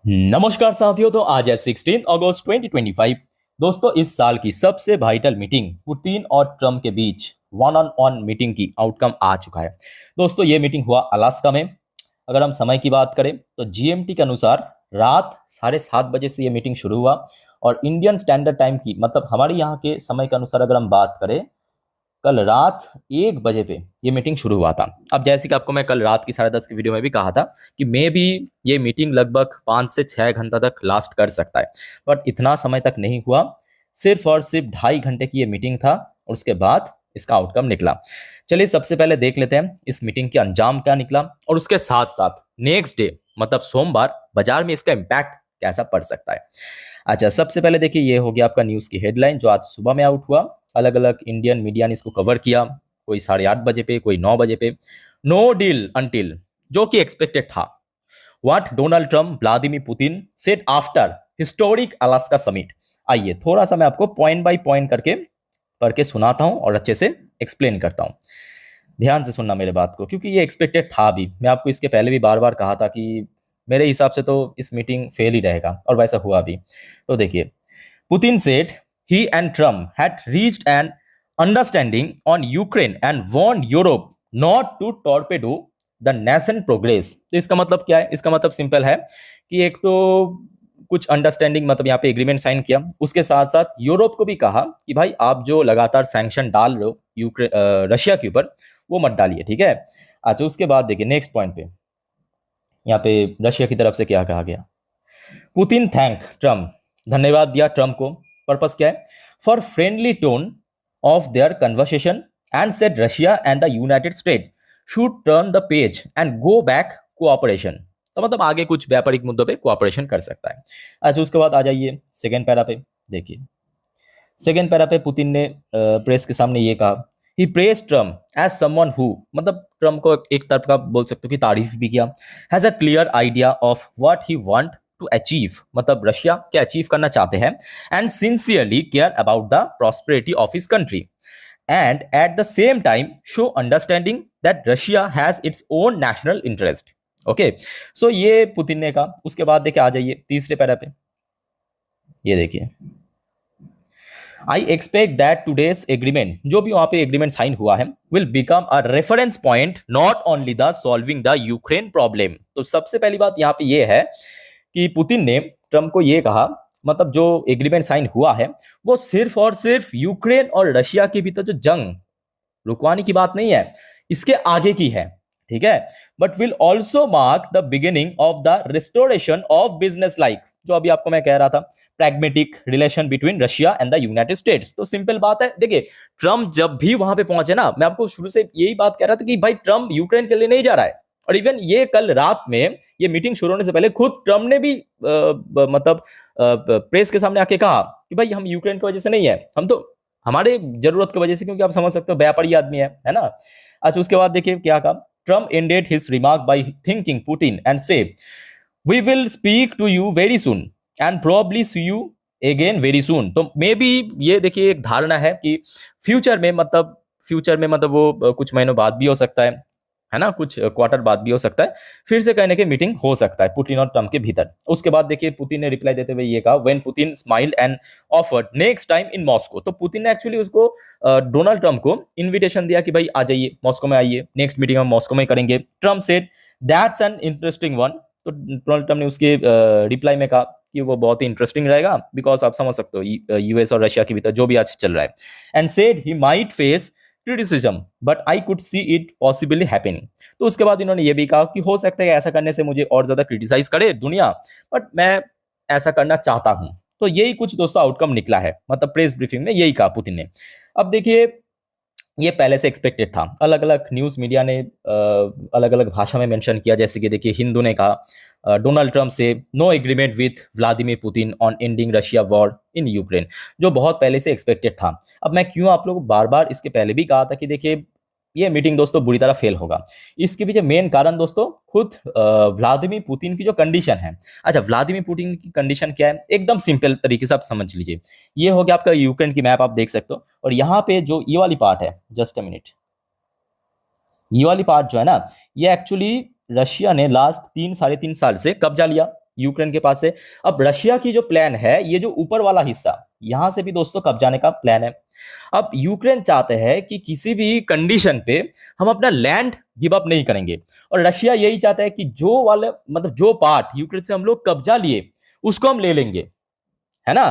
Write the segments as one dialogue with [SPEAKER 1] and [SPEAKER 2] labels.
[SPEAKER 1] नमस्कार साथियों। तो आज है 16 अगस्त 2025। दोस्तों, इस साल की सबसे वाइटल मीटिंग पुतिन और ट्रम्प के बीच वन ऑन वन मीटिंग की आउटकम आ चुका है। दोस्तों, ये मीटिंग हुआ अलास्का में। अगर हम समय की बात करें तो जीएमटी के अनुसार रात 7:30 बजे से ये मीटिंग शुरू हुआ। और इंडियन स्टैंडर्ड टाइम की मतलब हमारे यहाँ के समय के अनुसार अगर हम बात करें, कल रात 1 बजे पे ये मीटिंग शुरू हुआ था। अब जैसे कि आपको मैं कल रात की 10:30 की वीडियो में भी कहा था कि मे भी ये मीटिंग लगभग 5 से 6 घंटा तक लास्ट कर सकता है, बट इतना समय तक नहीं हुआ। सिर्फ और सिर्फ 2.5 घंटे की ये मीटिंग था और उसके बाद इसका आउटकम निकला। चलिए सबसे पहले देख लेते हैं इस मीटिंग के अंजाम क्या निकला और उसके साथ साथ नेक्स्ट डे मतलब सोमवार बाजार में इसका इम्पैक्ट कैसा पड़ सकता है। अच्छा, सबसे पहले देखिए, ये हो गया आपका न्यूज़ की हेडलाइन जो आज सुबह में आउट हुआ। अलग अलग इंडियन मीडिया ने इसको कवर किया, कोई 8:30 बजे पे, कोई 9 बजे पे। नो डील अंटिल, जो कि एक्सपेक्टेड था। What Donald Trump Vladimir Putin said after historic Alaska summit. आइए थोड़ा सा मैं आपको पॉइंट बाय पॉइंट करके पढ़ के सुनाता हूं और अच्छे से एक्सप्लेन करता हूं। ध्यान से सुनना मेरे बात को, क्योंकि ये एक्सपेक्टेड था भी। मैं आपको इसके पहले भी बार बार कहा था कि मेरे हिसाब से तो इस मीटिंग फेल ही रहेगा और वैसा हुआ भी। तो देखिए, Putin said he and Trump had reached an understanding on Ukraine and warned Europe not to torpedo the nation progress। तो इसका मतलब क्या है? इसका मतलब सिंपल है कि एक तो कुछ अंडरस्टैंडिंग मतलब यहाँ पे एग्रीमेंट साइन किया, उसके साथ साथ यूरोप को भी कहा कि भाई आप जो लगातार सैंक्शन डाल रहे हो यूक्रेन रशिया के ऊपर, वो मत डालिए, ठीक है। अच्छा, उसके बाद देखिए नेक्स्ट पॉइंट पे, यहाँ पे रशिया की तरफ से क्या कहा गया। पुतिन थैंक ट्रम्प, धन्यवाद दिया ट्रम्प को। पर्पस क्या है? For friendly tone of their conversation and said Russia and the United state should turn the page and go back cooperation. तो मतलब आगे कुछ व्यापारिक मुद्दों पे कोऑपरेशन कर सकता है। अच्छा, उसके बाद आ जाइए सेकेंड पैरा पे। देखिए सेकेंड पैरा पे पुतिन ने प्रेस के सामने ये कहा, he praised Trump as someone who, मतलब ट्रम्प को एक तरफ का बोल सकते हो कि तारीफ भी किया, has a clear idea of what he want to achieve, मतलब रशिया क्या अचीव करना चाहते हैं, and sincerely care about the prosperity of his country and at the same time show understanding that Russia has its own national interest. Okay, so ये Putin ने कहा। उसके बाद देखिए आ जाइए तीसरे पैरा पे, ये देखिए, I expect that today's agreement, जो भी वहां पे एग्रीमेंट साइन हुआ है, will become a reference point not only the solving the Ukraine problem. तो सबसे पहली बात यहाँ पे ये है कि पुतिन ने ट्रम्प को ये कहा, मतलब जो एग्रीमेंट साइन हुआ है वो सिर्फ और सिर्फ यूक्रेन और रशिया के भीतर जो जंग रुकवाने की बात नहीं है, इसके आगे की है, ठीक है। But will also mark the beginning of the restoration of business like, जो अभी आपको मैं कह रहा था, pragmatic relation between Russia and the United states. तो सिंपल बात है, देखिए ट्रम्प जब भी वहां पे पहुंचे ना, मैं आपको शुरू से यही बात कह रहा था कि भाई ट्रम्प यूक्रेन के लिए नहीं जा रहा है। और इवन ये कल रात में ये मीटिंग शुरू होने से पहले खुद ट्रम्प ने भी मतलब प्रेस के सामने आके कहा कि भाई हम यूक्रेन की वजह से नहीं है, हम तो हमारे जरूरत की वजह से, क्योंकि आप समझ सकते हो व्यापारी आदमी है ना। अच्छा, उसके बाद देखिए क्या कहा, Trump ended his remark by thanking Putin and say, we will speak to you very soon and probably see you again very soon. तो मे बी ये देखिए एक धारणा है कि फ्यूचर में मतलब वो कुछ महीनों बाद भी हो सकता है ना, कुछ क्वार्टर बाद भी हो सकता है, फिर से कहने के मीटिंग हो सकता है पुतिन और ट्रम्प के भीतर। उसके बाद देखिए पुतिन ने रिप्लाई देते हुए ये कहा, when Putin smiled and offered next time in Moscow. तो पुतिन ने एक्चुअली उसको डोनाल्ड ट्रम्प को इन्विटेशन दिया कि भाई आ जाइए मॉस्को में, आइए नेक्स्ट मीटिंग हम मॉस्को में करेंगे। Trump said that's an interesting one. तो डोनाल्ड ट्रम्प ने उसके रिप्लाई में कहा कि वो बहुत ही इंटरेस्टिंग रहेगा, बिकॉज आप समझ सकते हो यूएस और रशिया के भीतर जो भी आज चल रहा है। And said he might face criticism but I could see it possibly happening. तो उसके बाद इन्होंने ये भी कहा कि हो सकता है ऐसा करने से मुझे और ज्यादा क्रिटिसाइज करे दुनिया, बट मैं ऐसा करना चाहता हूं। तो यही कुछ दोस्तों आउटकम निकला है, मतलब प्रेस ब्रीफिंग में यही कहा पुतिन ने। अब देखिए ये पहले से एक्सपेक्टेड था, अलग अलग न्यूज़ मीडिया ने अलग अलग भाषा में मेंशन किया। जैसे कि देखिए हिंदू ने कहा, डोनाल्ड ट्रम्प से no agreement with Vladimir Putin on ending Russia war in Ukraine, जो बहुत पहले से एक्सपेक्टेड था। अब मैं क्यों आप लोगों को बार बार इसके पहले भी कहा था कि देखिए ये मीटिंग दोस्तों बुरी तरह फेल होगा। इसके पीछे मेन कारण दोस्तों खुद व्लादिमीर पुतिन की जो कंडीशन है। अच्छा, व्लादिमीर पुतिन की कंडीशन क्या है, एकदम सिंपल तरीके से आप समझ लीजिए। ये हो गया आपका यूक्रेन की मैप, आप देख सकते हो, और यहाँ पे जो ये वाली पार्ट है, जस्ट अ मिनट, ये वाली पार्ट जो है ना, ये एक्चुअली रशिया ने लास्ट 3 साढ़े 3 साल से कब्जा लिया, यूक्रेन के पास से। अब रशिया की जो प्लान है, ये जो ऊपर वाला हिस्सा, यहां से भी दोस्तों कब्जाने का प्लान है। अब यूक्रेन चाहते हैं कि किसी भी कंडीशन पे हम अपना लैंड गिव अप नहीं करेंगे, और रशिया यही चाहता है कि जो वाले मतलब जो पार्ट यूक्रेन से हम लोग कब्जा लिए उसको हम ले लेंगे, है ना।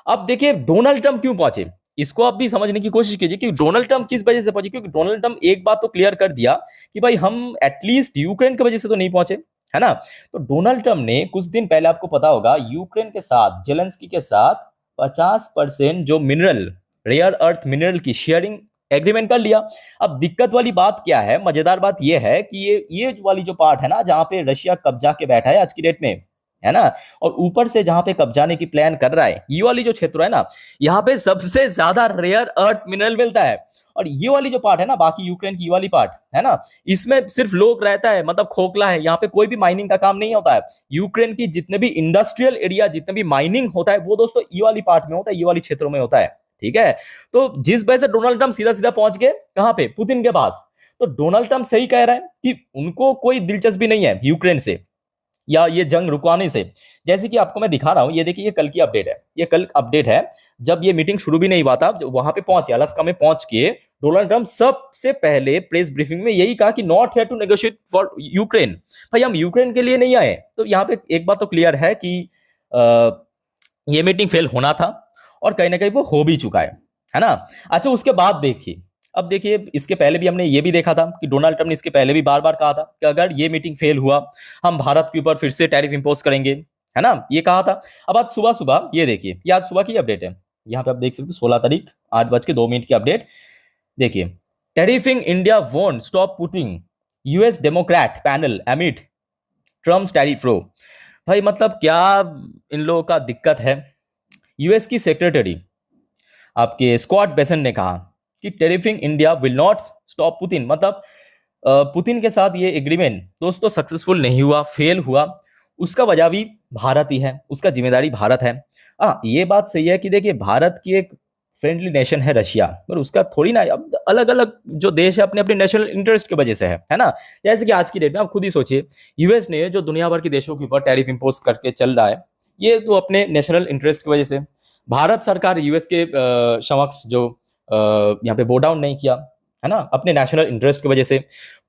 [SPEAKER 1] अब देखिए डोनाल्ड ट्रंप क्यों पहुंचे, इसको आप भी समझने की कोशिश कीजिए कि डोनाल्ड ट्रंप किस वजह से पहुंचे। क्योंकि डोनाल्ड ट्रंप एक बात तो क्लियर कर दिया कि भाई हम एटलीस्ट यूक्रेन की वजह से तो नहीं पहुंचे, है ना। तो डोनाल्ड ट्रंप ने कुछ दिन पहले, आपको पता होगा, यूक्रेन के साथ, जेलेंस्की के साथ 50% जो मिनरल, रेयर अर्थ मिनरल की शेयरिंग एग्रीमेंट कर लिया। अब दिक्कत वाली बात क्या है, मजेदार बात यह है कि ये वाली जो पार्ट है ना, जहां पे रशिया कब्जा के बैठा है आज की डेट में, है ना, और ऊपर से जहां पे कब्जाने की प्लान कर रहा है, ये वाली जो क्षेत्र है ना, यहाँ पे सबसे ज्यादा रेयर अर्थ मिनरल मिलता है। और ये वाली जो पार्ट है ना, बाकी यूक्रेन की ये वाली पार्ट है ना, इसमें सिर्फ लोग रहता है, मतलब खोखला है, यहाँ पे कोई भी माइनिंग का काम नहीं होता है। यूक्रेन की जितने भी इंडस्ट्रियल एरिया, जितने भी माइनिंग होता है, वो दोस्तों ये वाली पार्ट में होता है, ये वाली क्षेत्रों में होता है, ठीक है। तो जिस वजह से डोनाल्ड ट्रंप सीधा सीधा पहुंच गए कहां पे, पुतिन के पास। तो डोनाल्ड ट्रंप सही कह रहा है कि उनको कोई दिलचस्पी नहीं है यूक्रेन से या ये जंग रुकवाने से। जैसे कि आपको मैं दिखा रहा हूं, ये देखिए, ये कल की अपडेट है, ये कल अपडेट है, जब ये मीटिंग शुरू भी नहीं हुआ था, वहां पे पहुंचे, अलास्का में पहुंच के डोनाल्ड ट्रंप सबसे पहले प्रेस ब्रीफिंग में यही कहा कि not here to negotiate for Ukraine. भाई हम यूक्रेन के लिए नहीं आए। तो यहाँ पे एक बात तो क्लियर है कि ये मीटिंग फेल होना था, और कहीं ना कहीं वो हो भी चुका है ना। अच्छा, उसके बाद देखिए, अब देखिए, इसके पहले भी हमने ये भी देखा था कि डोनाल्ड ट्रंप ने इसके पहले भी बार बार कहा था कि अगर ये मीटिंग फेल हुआ, हम भारत के ऊपर फिर से टैरिफ इंपोज करेंगे, है ना, ये कहा था। अब आज सुबह सुबह ये देखिए, ये आज सुबह की अपडेट है, यहाँ पे आप देख सकते हो 16 तारीख 8:02 की अपडेट। देखिए, tariffing India won't stop putting US Democrat panel amid Trump's tariff row. भाई मतलब क्या इन लोगों का दिक्कत है। यूएस की सेक्रेटरी आपके स्कॉट बेसन ने कहा कि tariffing India will not stop Putin, मतलब पुतिन के साथ ये एग्रीमेंट दोस्तों सक्सेसफुल नहीं हुआ, फेल हुआ, उसका वजह भी भारत ही है, उसका जिम्मेदारी भारत है। ये बात सही है कि देखिए, भारत की एक फ्रेंडली नेशन है रशिया, पर उसका थोड़ी ना, अब अलग अलग जो देश है अपने अपने नेशनल इंटरेस्ट की वजह से है ना। जैसे कि आज की डेट में आप खुद ही सोचिए, यूएस ने जो दुनिया भर के देशों के ऊपर टैरिफ इंपोज करके चल रहा है, ये तो अपने नेशनल इंटरेस्ट की वजह से। भारत सरकार यूएस के समक्ष जो यहाँ पे बो डाउन नहीं किया, है ना, अपने नेशनल इंटरेस्ट की वजह से।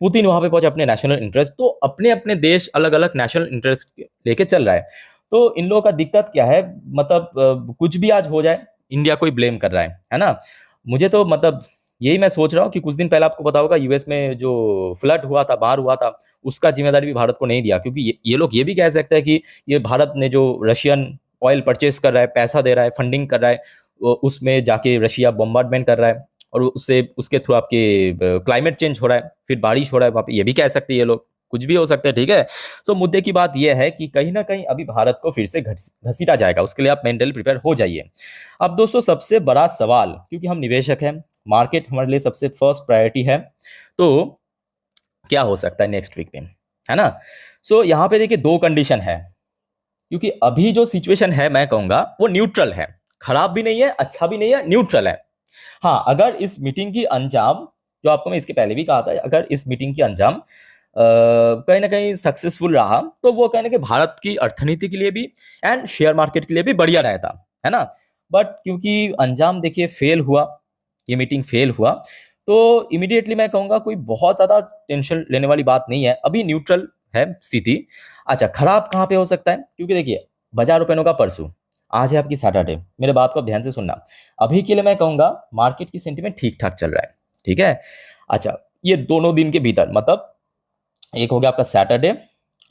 [SPEAKER 1] पुतिन वहां पे पहुंचे अपने नेशनल इंटरेस्ट, तो अपने अपने देश अलग अलग नेशनल इंटरेस्ट लेके चल रहा है। तो इन लोगों का दिक्कत क्या है, मतलब कुछ भी आज हो जाए, इंडिया को ही ब्लेम कर रहा है ना। मुझे तो मतलब यही मैं सोच रहा हूँ कि कुछ दिन पहले आपको पता होगा यूएस में जो फ्लड हुआ था, बाढ़ हुआ था, उसका जिम्मेदारी भी भारत को नहीं दिया, क्योंकि ये लोग ये भी कह सकते हैं कि ये भारत ने जो रशियन ऑयल परचेस कर रहा है, पैसा दे रहा है, फंडिंग कर रहा है, उसमें जाके रशिया बॉम्बार्डमेंट कर रहा है, और उससे उसके थ्रू आपके क्लाइमेट चेंज हो रहा है, फिर बारिश हो रहा है वहाँ पे, ये भी कह सकते हैं ये लोग, कुछ भी हो सकता है, ठीक है। सो मुद्दे की बात यह है कि कहीं ना कहीं अभी भारत को फिर से घसीटा जाएगा, उसके लिए आप मेंटली प्रिपेयर हो जाइए। अब दोस्तों सबसे बड़ा सवाल, क्योंकि हम निवेशक हैं, मार्केट हमारे लिए सबसे फर्स्ट प्रायोरिटी है, तो क्या हो सकता है नेक्स्ट वीक में, है ना। सो यहाँ पे देखिए, दो कंडीशन है, क्योंकि अभी जो सिचुएशन है मैं कहूंगा वो न्यूट्रल है, खराब भी नहीं है, अच्छा भी नहीं है, न्यूट्रल है। हाँ, अगर इस मीटिंग की अंजाम, जो आपको मैं इसके पहले भी कहा था, अगर इस मीटिंग की अंजाम कहीं ना कहीं सक्सेसफुल रहा, तो वो कहीं ना कहीं भारत की अर्थनीति के लिए भी एंड शेयर मार्केट के लिए भी बढ़िया रहता, है ना। बट क्योंकि अंजाम देखिए फेल हुआ, ये मीटिंग फेल हुआ, तो इमीडिएटली मैं कहूंगा कोई बहुत ज्यादा टेंशन लेने वाली बात नहीं है, अभी न्यूट्रल है स्थिति। अच्छा, खराब कहाँ पे हो सकता है, क्योंकि देखिए बाजार ओपन होगा परसों, आज है आपकी सैटरडे, मेरे बात को आप ध्यान से सुनना। अभी के लिए मैं कहूंगा मार्केट की सेंटीमेंट ठीक ठाक चल रहा है, ठीक है। अच्छा, ये दोनों दिन के भीतर, मतलब एक हो गया आपका सैटरडे,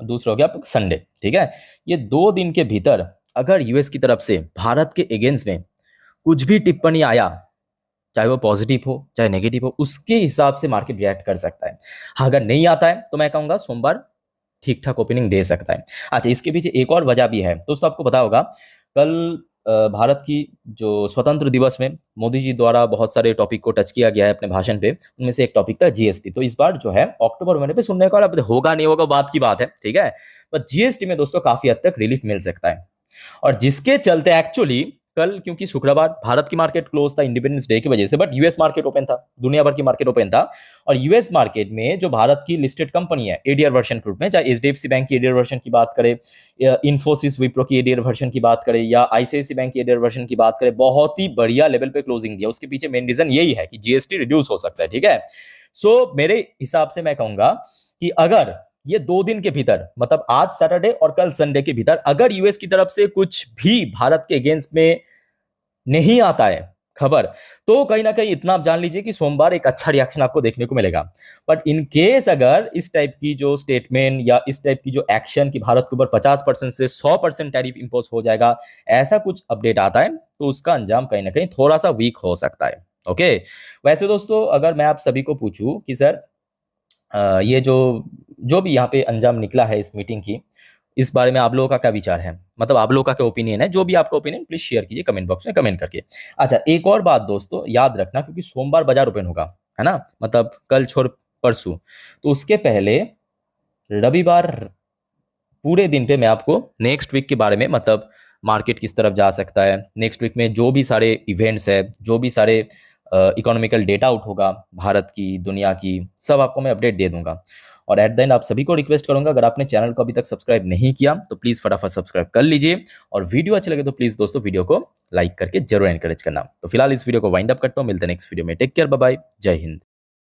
[SPEAKER 1] दूसरा हो गया आपका संडे, ठीक है, ये 2 दिन के भीतर अगर यूएस की तरफ से भारत के अगेंस्ट में कुछ भी टिप्पणी आया, चाहे वो पॉजिटिव हो चाहे नेगेटिव हो, उसके हिसाब से मार्केट रिएक्ट कर सकता है। हाँ, अगर नहीं आता है तो मैं कहूंगा सोमवार ठीक ठाक ओपनिंग दे सकता है। अच्छा, इसके पीछे एक और वजह भी है दोस्तों, आपको पता होगा कल भारत की जो स्वतंत्र दिवस में मोदी जी द्वारा बहुत सारे टॉपिक को टच किया गया है अपने भाषण पे, उनमें से एक टॉपिक था जीएसटी। तो इस बार जो है अक्टूबर महीने पे सुनने का होगा नहीं होगा बात की बात है, ठीक है, पर जीएसटी में दोस्तों काफी हद तक रिलीफ मिल सकता है, और जिसके चलते एक्चुअली कल क्योंकि शुक्रवार भारत की मार्केट क्लोज था इंडिपेंडेंस डे की वजह से, बट यूएस मार्केट ओपन था, दुनिया भर की मार्केट ओपन था। और यूएस मार्केट में जो भारत की लिस्टेड कंपनी है एडीआर वर्शन ग्रुप में, चाहे एचडीएफसी बैंक की एडीआर वर्शन की बात करें, इन्फोसिस विप्रो की एडीआर वर्शन की बात करें, या आईसीआईसीआई बैंक की एडीआर वर्शन की बात करें, बहुत ही बढ़िया लेवल पे क्लोजिंग दिया। उसके पीछे मेन रीजन यही है कि जीएसटी रिड्यूस हो सकता है, ठीक है। सो मेरे हिसाब से मैं कहूंगा कि अगर ये 2 दिन के भीतर, मतलब आज सैटरडे और कल संडे के भीतर, अगर यूएस की तरफ से कुछ भी भारत के अगेंस्ट में नहीं आता है खबर, तो कहीं ना कहीं इतना आप जान लीजिए कि सोमवार एक अच्छा रिएक्शन आपको देखने को मिलेगा। बट इन केस अगर इस टाइप की जो स्टेटमेंट या इस टाइप की जो एक्शन कि भारत के ऊपर 50% से 100% टैरिफ इंपोज हो जाएगा, ऐसा कुछ अपडेट आता है, तो उसका अंजाम कहीं ना कहीं थोड़ा सा वीक हो सकता है। ओके। वैसे दोस्तों, अगर मैं आप सभी को पूछूं कि सर ये जो जो भी यहाँ पे अंजाम निकला है इस मीटिंग की, इस बारे में आप लोगों का क्या विचार है, मतलब आप लोगों का क्या ओपिनियन है, जो भी आपका ओपिनियन प्लीज शेयर कीजिए कमेंट बॉक्स में कमेंट करके। अच्छा, एक और बात दोस्तों याद रखना, क्योंकि सोमवार बाजार ओपन होगा, है ना, मतलब कल छोड़ परसों, तो उसके पहले रविवार पूरे दिन पे मैं आपको नेक्स्ट वीक के बारे में, मतलब मार्केट किस तरफ जा सकता है, नेक्स्ट वीक में जो भी सारे इवेंट्स है, जो भी सारे इकोनॉमिकल डेटा आउट होगा भारत की, दुनिया की, सब आपको मैं अपडेट दे दूंगा। और एट द एंड आप सभी को रिक्वेस्ट करूंगा, अगर आपने चैनल को अभी तक सब्सक्राइब नहीं किया तो प्लीज फटाफट सब्सक्राइब कर लीजिए, और वीडियो अच्छे लगे तो प्लीज दोस्तों वीडियो को लाइक करके जरूर एनकरेज करना। तो फिलहाल इस वीडियो को वाइंड अप करता हूं, मिलते हैं नेक्स्ट वीडियो में। टेक केयर, बाय बाय, जय हिंद।